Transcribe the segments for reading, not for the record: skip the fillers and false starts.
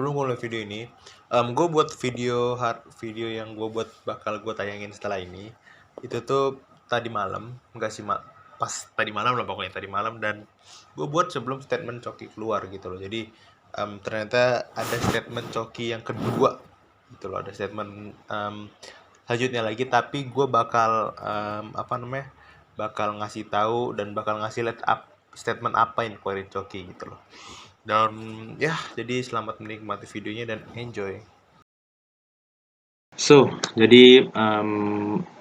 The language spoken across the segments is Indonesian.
Sebelum mulai video ini, gue buat video yang gue buat bakal gue tayangin setelah ini. Itu tuh tadi malam, enggak sih pas tadi malam lah pokoknya tadi malam, dan gue buat sebelum statement Coki keluar gitu loh. Jadi ternyata ada statement Coki yang kedua gitu loh, ada statement selanjutnya lagi, tapi gue bakal bakal ngasih tahu dan bakal ngasih let up statement apa yang keluarin Coki gitu loh. Dan ya, jadi selamat menikmati videonya dan enjoy. Jadi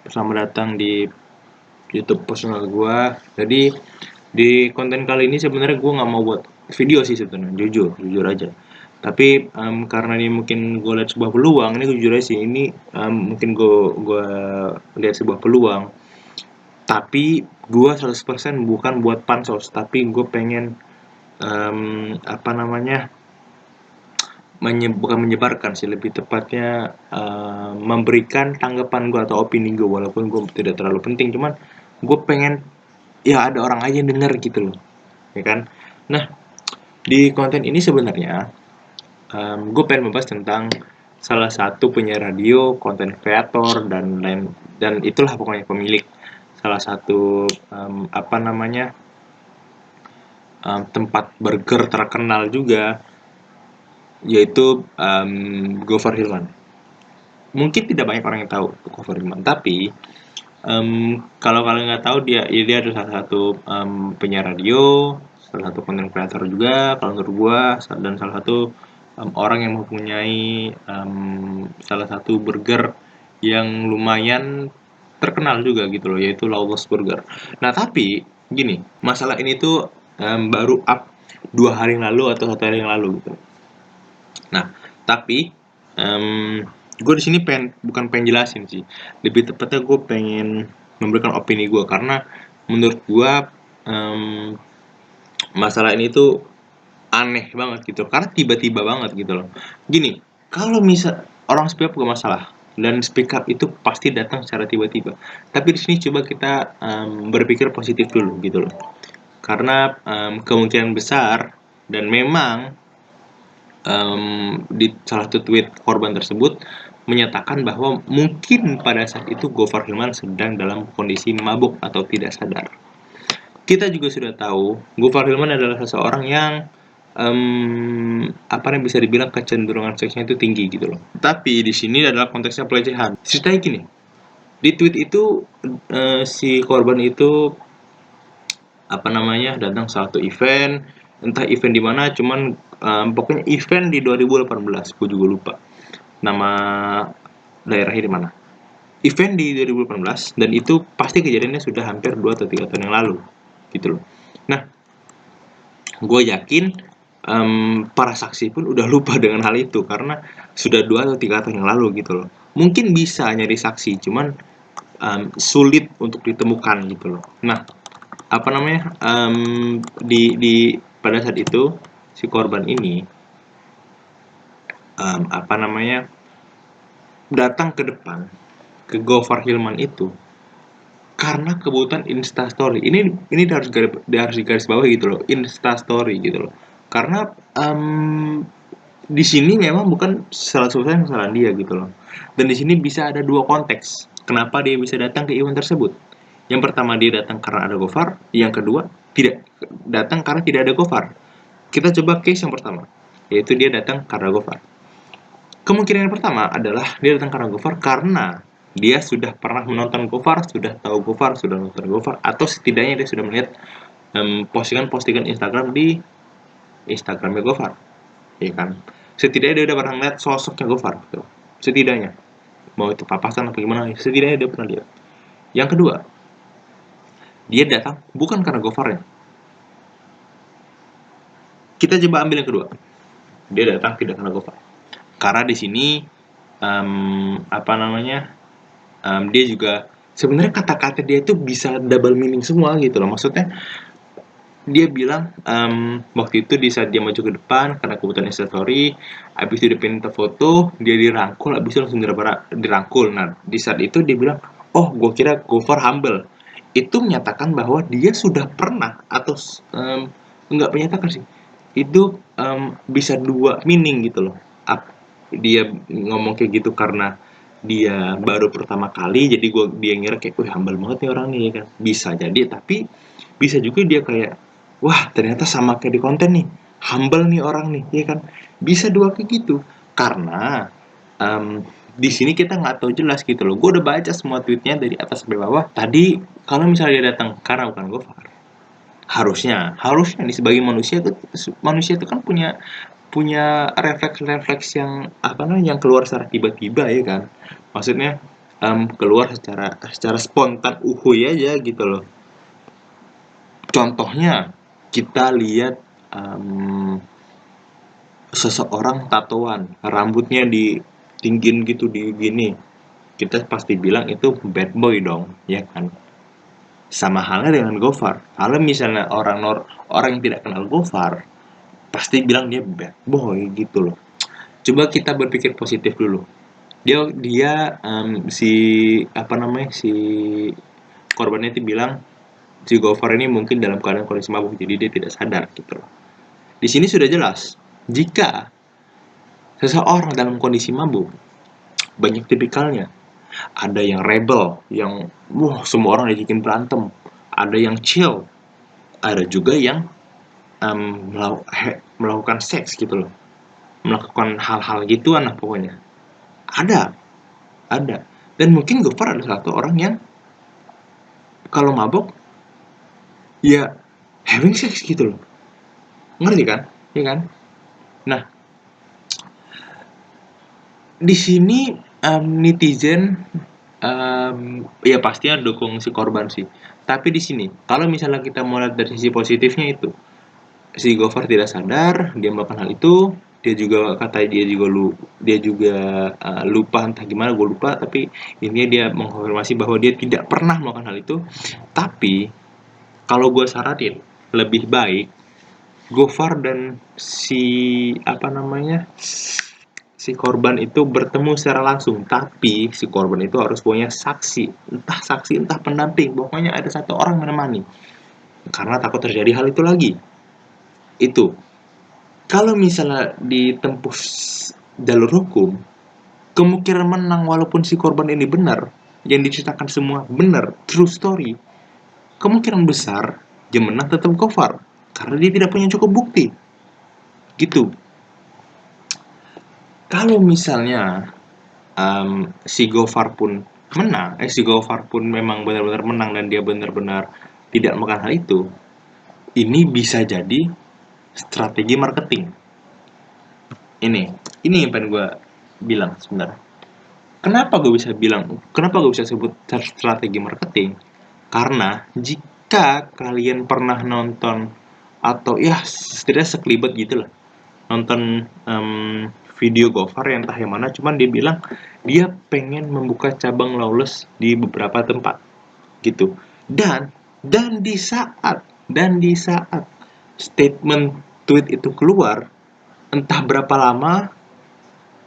selamat datang di YouTube personal gua. Jadi di konten kali ini sebenarnya gua nggak mau buat video sih sebenarnya, jujur aja. Tapi karena ini mungkin gue lihat sebuah peluang, ini jujur aja sih, ini mungkin gua lihat sebuah peluang. Tapi gua 100% bukan buat pansos, tapi gue pengen apa namanya, bukan menyebarkan sih, lebih tepatnya memberikan tanggapan gue atau opini gue, walaupun gue tidak terlalu penting, cuman gue pengen ya ada orang aja yang denger gitu loh, ya kan. Nah, di konten ini sebenarnya gue pengen membahas tentang salah satu penyiar radio, konten kreator, dan lain, dan itulah pokoknya pemilik salah satu tempat burger terkenal juga, yaitu Gofar Hilman. Mungkin tidak banyak orang yang tahu Gofar Hilman, tapi kalau kalian nggak tahu, dia adalah salah satu penyiar radio, salah satu content creator juga kalau menurut gua, dan salah satu orang yang mempunyai salah satu burger yang lumayan terkenal juga gitu loh, yaitu Lawless Burger. Nah, tapi gini, masalah ini tuh baru up 2 hari yang lalu atau 1 hari yang lalu gitu. Nah, tapi gue di sini bukan pengen jelasin sih. Lebih tepatnya gue pengen memberikan opini gue, karena menurut gue masalah ini tuh aneh banget gitu. Karena tiba-tiba banget gitu loh. Gini, kalau misal orang speak up gak masalah, dan speak up itu pasti datang secara tiba-tiba. Tapi di sini coba kita berpikir positif dulu gitu loh. Karena kemungkinan besar, dan memang di salah satu tweet korban tersebut menyatakan bahwa mungkin pada saat itu Gofar Hilman sedang dalam kondisi mabuk atau tidak sadar. Kita juga sudah tahu Gofar Hilman adalah seseorang yang apa yang bisa dibilang kecenderungan seksnya itu tinggi gitu loh. Tapi di sini adalah konteksnya pelecehan. Ceritanya gini, di tweet itu si korban itu datang satu event, entah event di mana, cuman pokoknya event di 2018, gue juga lupa nama daerahnya di mana. Event di 2018, dan itu pasti kejadiannya sudah hampir 2 atau 3 tahun yang lalu gitu loh. Nah, gue yakin para saksi pun udah lupa dengan hal itu, karena sudah 2 atau 3 tahun yang lalu gitu loh. Mungkin bisa nyari saksi, cuman sulit untuk ditemukan gitu loh. Nah, di pada saat itu si korban ini datang ke depan ke Gofar Hilman itu karena kebutuhan instastory. Ini harus digaris bawah gitu loh, instastory gitu loh. Karena di sini memang bukan 100% kesalahan dia gitu loh. Dan di sini bisa ada 2 konteks kenapa dia bisa datang ke event tersebut. Yang pertama, dia datang karena ada Gofar, yang kedua tidak datang karena tidak ada Gofar. Kita coba case yang pertama, yaitu dia datang karena Gofar. Kemungkinan yang pertama adalah dia datang karena Gofar karena dia sudah pernah menonton Gofar, sudah tahu Gofar, sudah nonton Gofar, atau setidaknya dia sudah melihat postingan-postingan Instagram di Instagramnya Gofar, ya kan? Setidaknya dia udah pernah melihat sosoknya Gofar, gitu. Setidaknya, mau itu papasan atau gimana, setidaknya dia pernah lihat. Yang kedua, dia datang bukan karena Gofarnya. Kita coba ambil yang kedua. Dia datang tidak karena Gofar. Karena di sini dia juga sebenarnya kata-kata dia itu bisa double meaning semua gitu loh. Maksudnya dia bilang waktu itu di saat dia maju ke depan karena kebutuhan instastory, habis itu dia pinta foto, dia dirangkul, habis itu langsung dirangkul. Nah, di saat itu dia bilang, oh gue kira Gofar humble. Itu menyatakan bahwa dia sudah pernah, atau enggak menyatakan sih, itu bisa 2 meaning gitu loh. dia ngomong kayak gitu karena dia baru pertama kali, jadi dia ngira kayak, wih humble banget nih orang nih, ya kan. Bisa jadi, tapi bisa juga dia kayak, wah ternyata sama kayak di konten nih, humble nih orang nih, ya kan. Bisa dua kayak gitu, karena di sini kita nggak tahu jelas gitu loh. Gue udah baca semua tweetnya dari atas sampai bawah. Tadi kalau misalnya dia datang karena bukan Gofar, harusnya nih sebagai manusia itu kan punya punya refleks-refleks yang apa namanya, yang keluar secara tiba-tiba, ya kan. Maksudnya keluar secara spontan uhuy aja gitu loh. Contohnya kita lihat seseorang tatoan, rambutnya ditinggiin gitu di gini. Kita pasti bilang itu bad boy dong, ya kan? Sama halnya dengan Gofar. Kalau misalnya orang yang tidak kenal Gofar, pasti bilang dia bad boy gitu loh. Coba kita berpikir positif dulu. Si apa namanya, si korbannya itu bilang si Gofar ini mungkin dalam keadaan kondisi mabuk, jadi dia tidak sadar gitu loh. Di sini sudah jelas, jika seseorang dalam kondisi mabuk, banyak tipikalnya. Ada yang rebel, yang wah semua orang diajakin berantem. Ada yang chill, ada juga yang melakukan seks gitu loh, melakukan hal-hal gituan lah pokoknya. Ada, ada. Dan mungkin Gofar adalah satu orang yang kalau mabok ya having sex gitu loh. Ngerti kan? Ya kan? Nah, di sini netizen ya pastinya dukung si korban sih. Tapi di sini, kalau misalnya kita mau lihat dari sisi positifnya itu, si Gofar tidak sadar dia melakukan hal itu. Dia juga lupa, entah gimana gue lupa, tapi intinya dia mengkonfirmasi bahwa dia tidak pernah melakukan hal itu. Tapi kalau gue saranin, lebih baik Gofar dan si korban itu bertemu secara langsung, tapi si korban itu harus punya saksi entah pendamping, pokoknya ada satu orang menemani, karena takut terjadi hal itu lagi. Itu kalau misalnya ditempuh jalur hukum, kemungkinan menang walaupun si korban ini benar, yang diceritakan semua benar, true story, kemungkinan besar dia menang tetap Gofar, karena dia tidak punya cukup bukti. Gitu. Kalau misalnya si Gofar pun memang benar-benar menang dan dia benar-benar tidak melakukan hal itu, ini bisa jadi strategi marketing. Ini yang pengen gue bilang sebenarnya. Kenapa gue bisa sebut strategi marketing? Karena jika kalian pernah nonton atau ya setidaknya sekelibet gitu lah, nonton video Gofar yang entah yang mana, cuman dia bilang dia pengen membuka cabang Lawless di beberapa tempat gitu. Dan di saat statement tweet itu keluar, entah berapa lama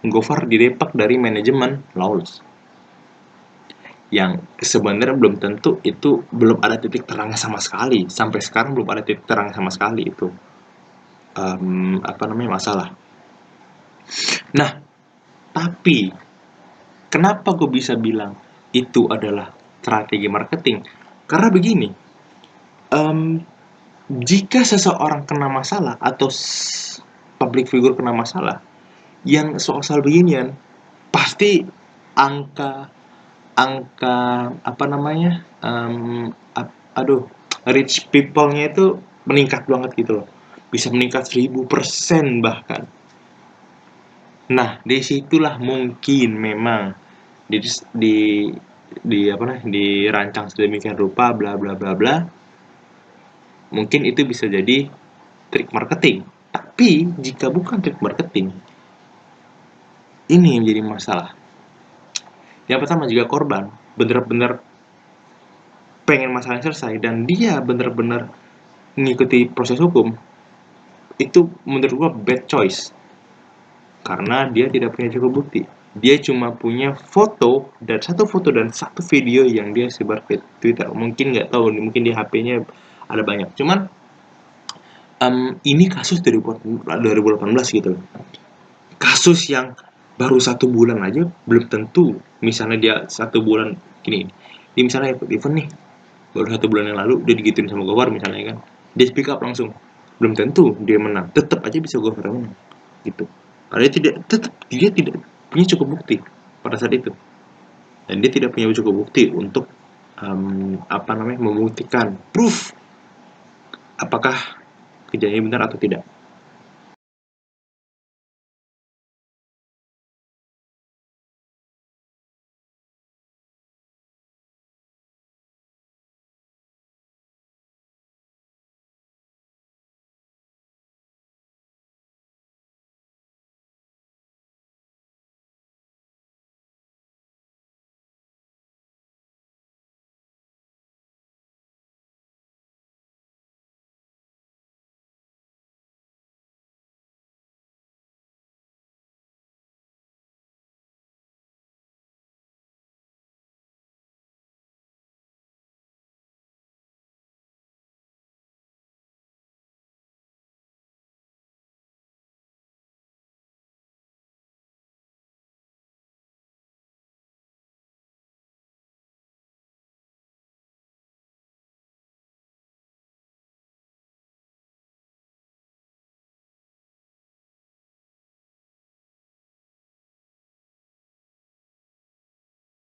Gofar didepak dari manajemen Lawless, yang sebenarnya belum tentu, itu belum ada titik terangnya sama sekali. Sampai sekarang belum ada titik terang sama sekali itu masalah. Nah, tapi kenapa gue bisa bilang itu adalah strategi marketing? Karena begini, jika seseorang kena masalah atau public figure kena masalah yang soal beginian, pasti angka rich people-nya itu meningkat banget gitu loh, bisa meningkat 1000% bahkan. Nah, disitulah mungkin memang dirancang sedemikian rupa, bla bla bla bla. Mungkin itu bisa jadi trik marketing. Tapi jika bukan trik marketing, ini yang jadi masalah. Yang pertama, jika korban benar-benar pengen masalahnya selesai dan dia benar-benar mengikuti proses hukum, itu menurut gua bad choice. Karena dia tidak punya cukup bukti. Dia cuma punya satu foto dan satu video yang dia sebar ke Twitter. Mungkin nggak tahu, mungkin di HP-nya ada banyak. Cuman ini kasus 2018 gitu. kasus yang baru 1 bulan aja belum tentu, misalnya dia 1 bulan gini, dia misalnya ikut event nih, baru 1 bulan yang lalu dia digituin sama Gofar misalnya kan, dia speak up langsung, belum tentu dia menang, tetap aja bisa Gofar yang menang gitu, karena dia tidak punya cukup bukti pada saat itu, dan dia tidak punya cukup bukti untuk membuktikan proof apakah kejadian benar atau tidak.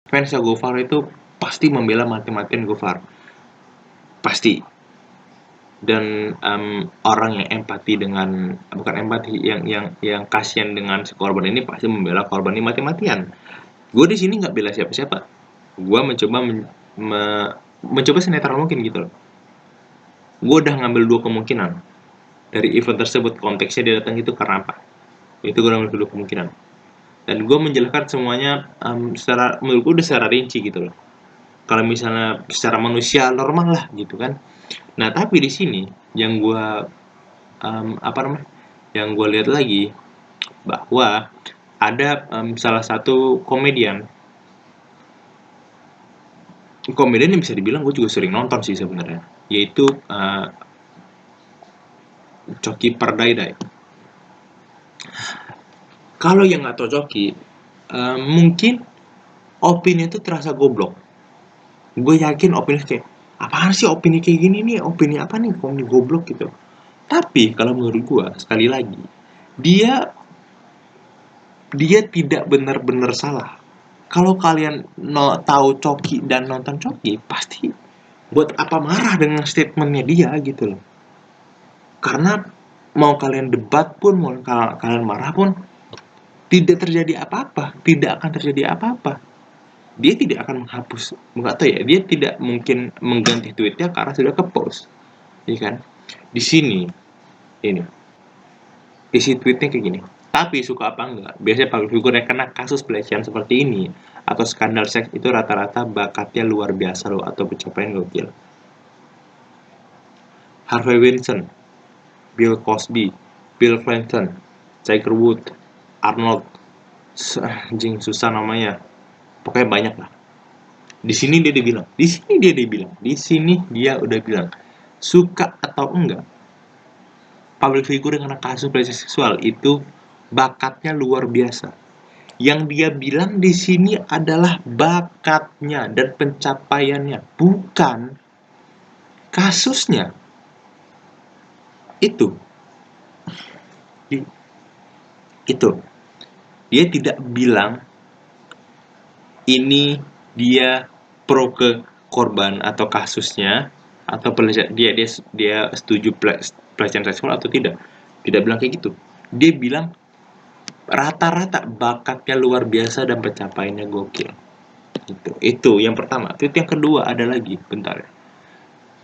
Fansnya Gofar itu pasti membela mati-matian Gofar, pasti. Dan orang yang empati dengan, bukan empati, yang kasihan dengan si korban ini pasti membela korban ini mati-matian. Gue di sini nggak bela siapa-siapa, gue mencoba senetral mungkin gitu loh. Gue udah ngambil 2 kemungkinan dari event tersebut, konteksnya dia datang itu karena apa, itu gue ngambil 2 kemungkinan, dan gue menjelaskan semuanya secara, menurut gue udah secara rinci gitu loh, kalau misalnya secara manusia normal lah gitu kan. Nah tapi di sini yang gue apa namanya, yang gue lihat lagi bahwa ada salah satu komedian yang bisa dibilang gue juga sering nonton sih sebenarnya, yaitu Coki Pardai. Kalau yang nggak tahu Coki, mungkin opini itu terasa goblok. Gue yakin opini kayak, apaan sih opini kayak gini nih, opini apa nih, opini goblok gitu. Tapi kalau menurut gue, sekali lagi, dia dia tidak benar-benar salah. Kalau kalian tahu Coki dan nonton Coki, pasti buat apa marah dengan statementnya dia gitu loh. Karena mau kalian debat pun, mau kalian marah pun, tidak terjadi apa-apa, tidak akan terjadi apa-apa. Dia tidak akan menghapus, nggak tahu ya, dia tidak mungkin mengganti tweetnya karena sudah ke post, ya kan. Di sini ini isi tweetnya kayak gini, tapi suka apa enggak, biasanya public figure yang kena kasus pelecehan seperti ini atau skandal seks itu rata-rata bakatnya luar biasa loh, atau pencapaian gokil. Harvey Weinstein, Bill Cosby, Bill Clinton, Tiger Woods, Arnold, anjing susah namanya, pokoknya banyak lah. Di sini dia udah bilang, suka atau enggak, public figure yang kena kasus pelecehan seksual itu bakatnya luar biasa. Yang dia bilang di sini adalah bakatnya dan pencapaiannya, bukan kasusnya. Itu, itu. Dia tidak bilang ini dia pro ke korban atau kasusnya, atau dia setuju pelecehan seksual atau tidak. Tidak bilang kayak gitu. Dia bilang rata-rata bakatnya luar biasa dan pencapaiannya gokil. Itu yang pertama. Itu yang kedua, ada lagi, bentar.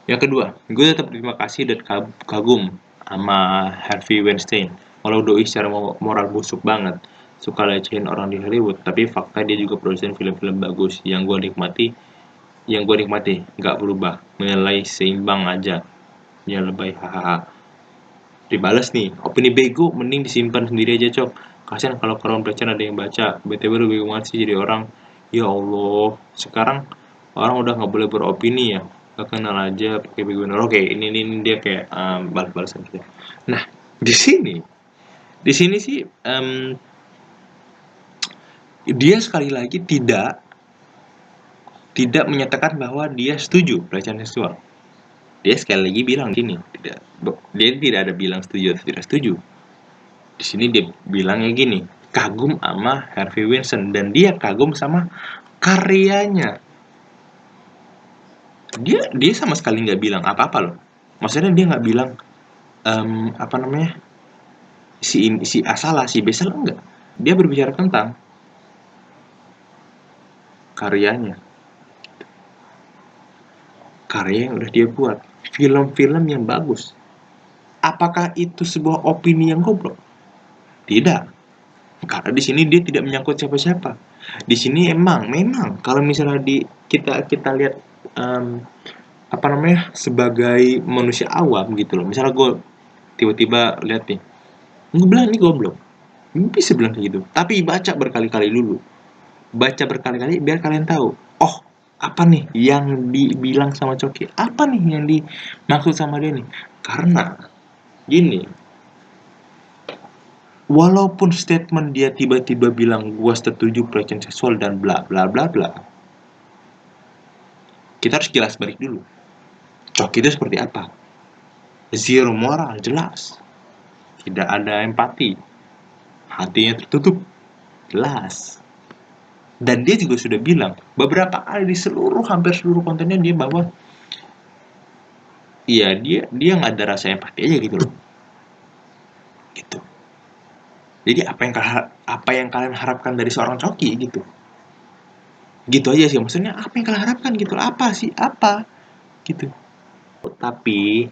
Yang kedua, gue tetap terima kasih dan kagum sama Harvey Weinstein. Walau doi secara moral busuk banget, suka lecehin orang di Hollywood, tapi fakta dia juga produsen film-film bagus yang gue nikmati nggak berubah, menilai seimbang aja, ya lebay, hahaha. Dibales nih, opini bego mending disimpan sendiri aja cok, kasian kalau koran pelecehan ada yang baca. BTW lu bego banget sih jadi orang, ya Allah, sekarang orang udah nggak boleh beropini ya, gak kenal aja pakai bego. Oke, ini dia kayak balas-balasan gitu. Nah di sini sih dia sekali lagi tidak menyatakan bahwa dia setuju pelecehan seksual. Dia sekali lagi bilang gini, dia tidak ada bilang setuju atau tidak setuju. Di sini dia bilangnya gini, kagum sama Harvey Weinstein dan dia kagum sama karyanya. Dia sama sekali nggak bilang apa-apa loh. Maksudnya dia nggak bilang apa namanya, si A salah, si B salah, enggak. Dia berbicara tentang karyanya, karya yang udah dia buat, film-film yang bagus. Apakah itu sebuah opini yang goblok? Tidak, karena di sini dia tidak menyangkut siapa-siapa. Di sini memang kalau misalnya kita kita lihat apa namanya, sebagai manusia awam gitu loh. Misalnya gue tiba-tiba lihat nih, gue bilang ini goblok, bisa bilang kayak gitu. Tapi baca berkali-kali dulu, baca berkali-kali biar kalian tahu. Oh, apa nih yang dibilang sama Coki? Apa nih yang dimaksud sama dia nih? Karena gini, walaupun statement dia tiba-tiba bilang gua setuju pelecehan seksual dan bla bla bla bla, kita harus jelas balik dulu. Coki itu seperti apa? Zero moral, jelas. Tidak ada empati. Hatinya tertutup, jelas. Dan dia juga sudah bilang beberapa kali di hampir seluruh kontennya dia bahwa iya dia nggak ada rasa empati aja gitu loh, gitu. Jadi apa yang kalian harapkan dari seorang Coki gitu, gitu aja sih maksudnya. Apa yang kalian harapkan gitu, apa sih, apa gitu. Tapi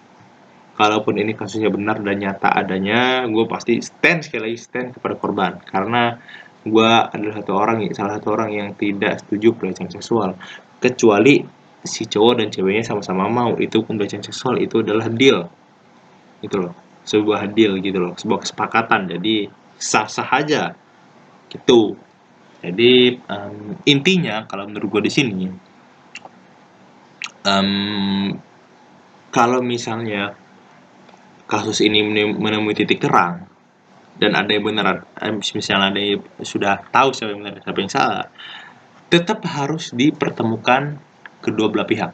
kalaupun ini kasusnya benar dan nyata adanya, gue pasti sekali lagi stand kepada korban, karena gue adalah salah satu orang yang tidak setuju pelecehan seksual, kecuali si cowok dan ceweknya sama-sama mau itu hukum pelecehan seksual, itu adalah deal gitu loh, sebuah deal gitu loh, sebuah kesepakatan, jadi sah-sah aja gitu. Jadi intinya kalau menurut gue di sini, em, kalau misalnya kasus ini menemui titik terang dan ada yang benar, misalnya ada yang sudah tahu siapa yang benar siapa yang salah, tetap harus dipertemukan kedua belah pihak.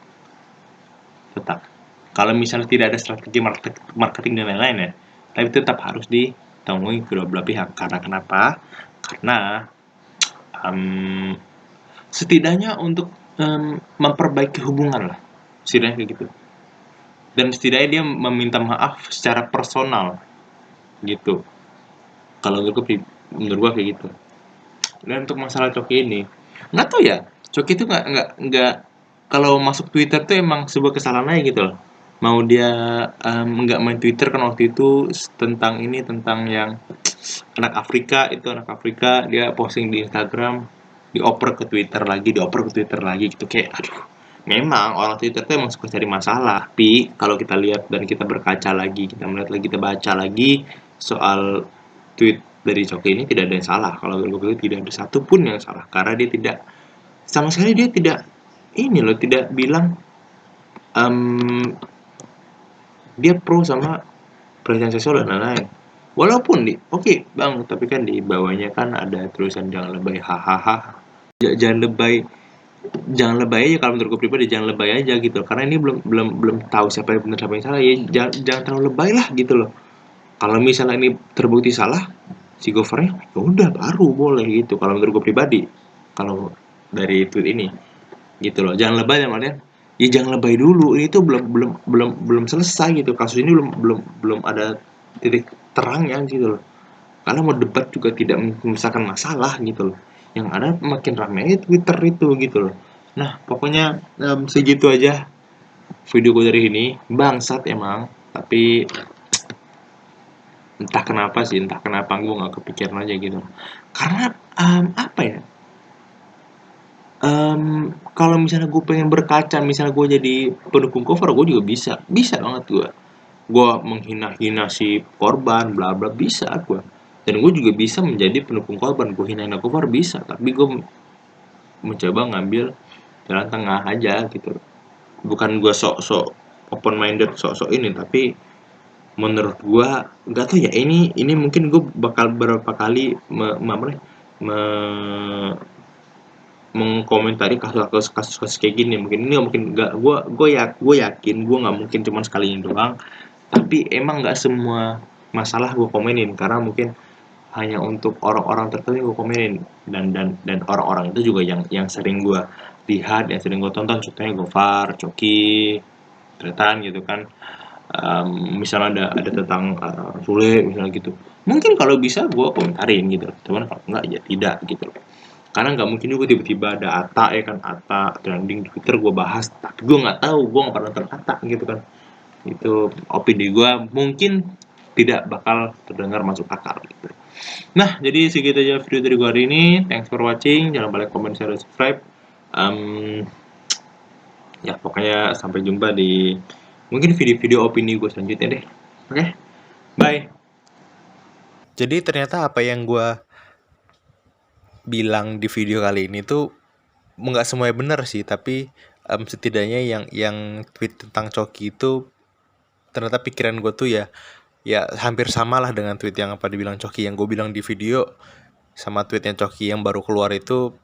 Tetap, kalau misalnya tidak ada strategi marketing dan lain-lain ya, tapi tetap harus ditemui kedua belah pihak. Karena kenapa? Karena um, setidaknya untuk memperbaiki hubungan lah, setidaknya kayak gitu. Dan setidaknya dia meminta maaf secara personal gitu. Kalau menurut gue kayak gitu. Dan untuk masalah Coki ini, nggak tahu ya, Coki itu nggak kalau masuk Twitter tuh emang sebuah kesalahan aja gitu loh. Mau dia nggak main Twitter kan waktu itu tentang ini, tentang yang anak Afrika dia posting di Instagram, dioper ke Twitter lagi gitu, kayak aduh. Memang orang Twitter tuh emang suka cari masalah, tapi kalau kita lihat dan kita berkaca lagi, kita melihat lagi, kita baca lagi soal tweet dari Coki ini, tidak ada yang salah. Kalau menurut gue tidak ada satupun yang salah, karena dia tidak sama sekali, dia tidak ini loh, tidak bilang dia pro sama pelecehan seksual dan lain-lain. Walaupun bang, tapi kan di bawahnya kan ada tulisan jangan lebay, hahaha. Jangan lebay, jangan lebay aja kalau menurut gue pribadi, jangan lebay aja gitu. Karena ini belum belum belum tahu siapa yang benar siapa yang salah, ya jangan terlalu lebay lah gitu loh. Kalau misalnya ini terbukti salah si Governya, ya udah baru boleh gitu. Kalau menurut gue pribadi, kalau dari tweet ini gitu loh, jangan lebay ya Marian. Ya jangan lebay dulu, ini tuh belum selesai gitu, kasus ini belum belum belum ada titik terangnya gitu loh. Karena mau debat juga tidak menyelesaikan masalah gitu loh, yang ada makin ramai Twitter itu gitu loh. Nah pokoknya segitu aja video gue dari ini, bangsat emang, tapi entah kenapa gue nggak kepikiran aja gitu, karena apa ya, kalau misalnya gue pengen berkaca, misalnya gue jadi pendukung cover, gue juga bisa banget gue menghina-hina si korban, bla bla, bisa gue. Dan gue juga bisa menjadi pendukung korban, gue hina-hina cover bisa, tapi gue mencoba ngambil jalan tengah aja gitu. Bukan gue sok-sok open minded, sok-sok ini, tapi menurut gue nggak tahu ya, ini mungkin gue bakal berapa kali me- mengkomentari kasus-kasus kayak gini. Mungkin ini nggak mungkin, nggak, gue yakin gue nggak mungkin cuma sekali ini doang, tapi emang nggak semua masalah gue komenin, karena mungkin hanya untuk orang-orang tertentu yang gue komenin, dan orang-orang itu juga yang sering gue lihat, yang sering gue tonton, contohnya Gofar, Coki, Tretan gitu kan. Misalnya ada tentang Sule misalnya gitu, mungkin kalau bisa gue komentarin gitu, cuman kalau enggak ya tidak gitu. Karena nggak mungkin juga tiba-tiba ada Ata, ya kan, Ata trending di Twitter gue bahas, tapi gue nggak tahu, gue nggak pernah nonton Ata gitu kan. Itu opini gue mungkin tidak bakal terdengar masuk akal gitu. Nah, jadi segitu aja video dari gue hari ini. Thanks for watching. Jangan lupa like, comment, share, dan subscribe. Um, Ya, pokoknya sampai jumpa di mungkin video-video opini gue selanjutnya deh. Oke, bye. Jadi ternyata apa yang gue bilang di video kali ini tuh nggak semuanya benar sih, tapi setidaknya yang tweet tentang Coki itu ternyata pikiran gue tuh ya hampir sama lah dengan tweet yang apa dibilang Coki, yang gue bilang di video sama tweetnya Coki yang baru keluar itu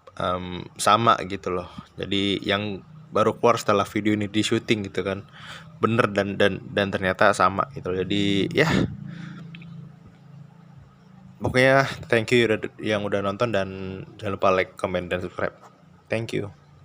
sama gitu loh. Jadi yang baru keluar setelah video ini di syuting gitu kan, bener dan ternyata sama gitu loh. Jadi ya pokoknya thank you yang udah nonton, dan jangan lupa like, comment, dan subscribe. Thank you.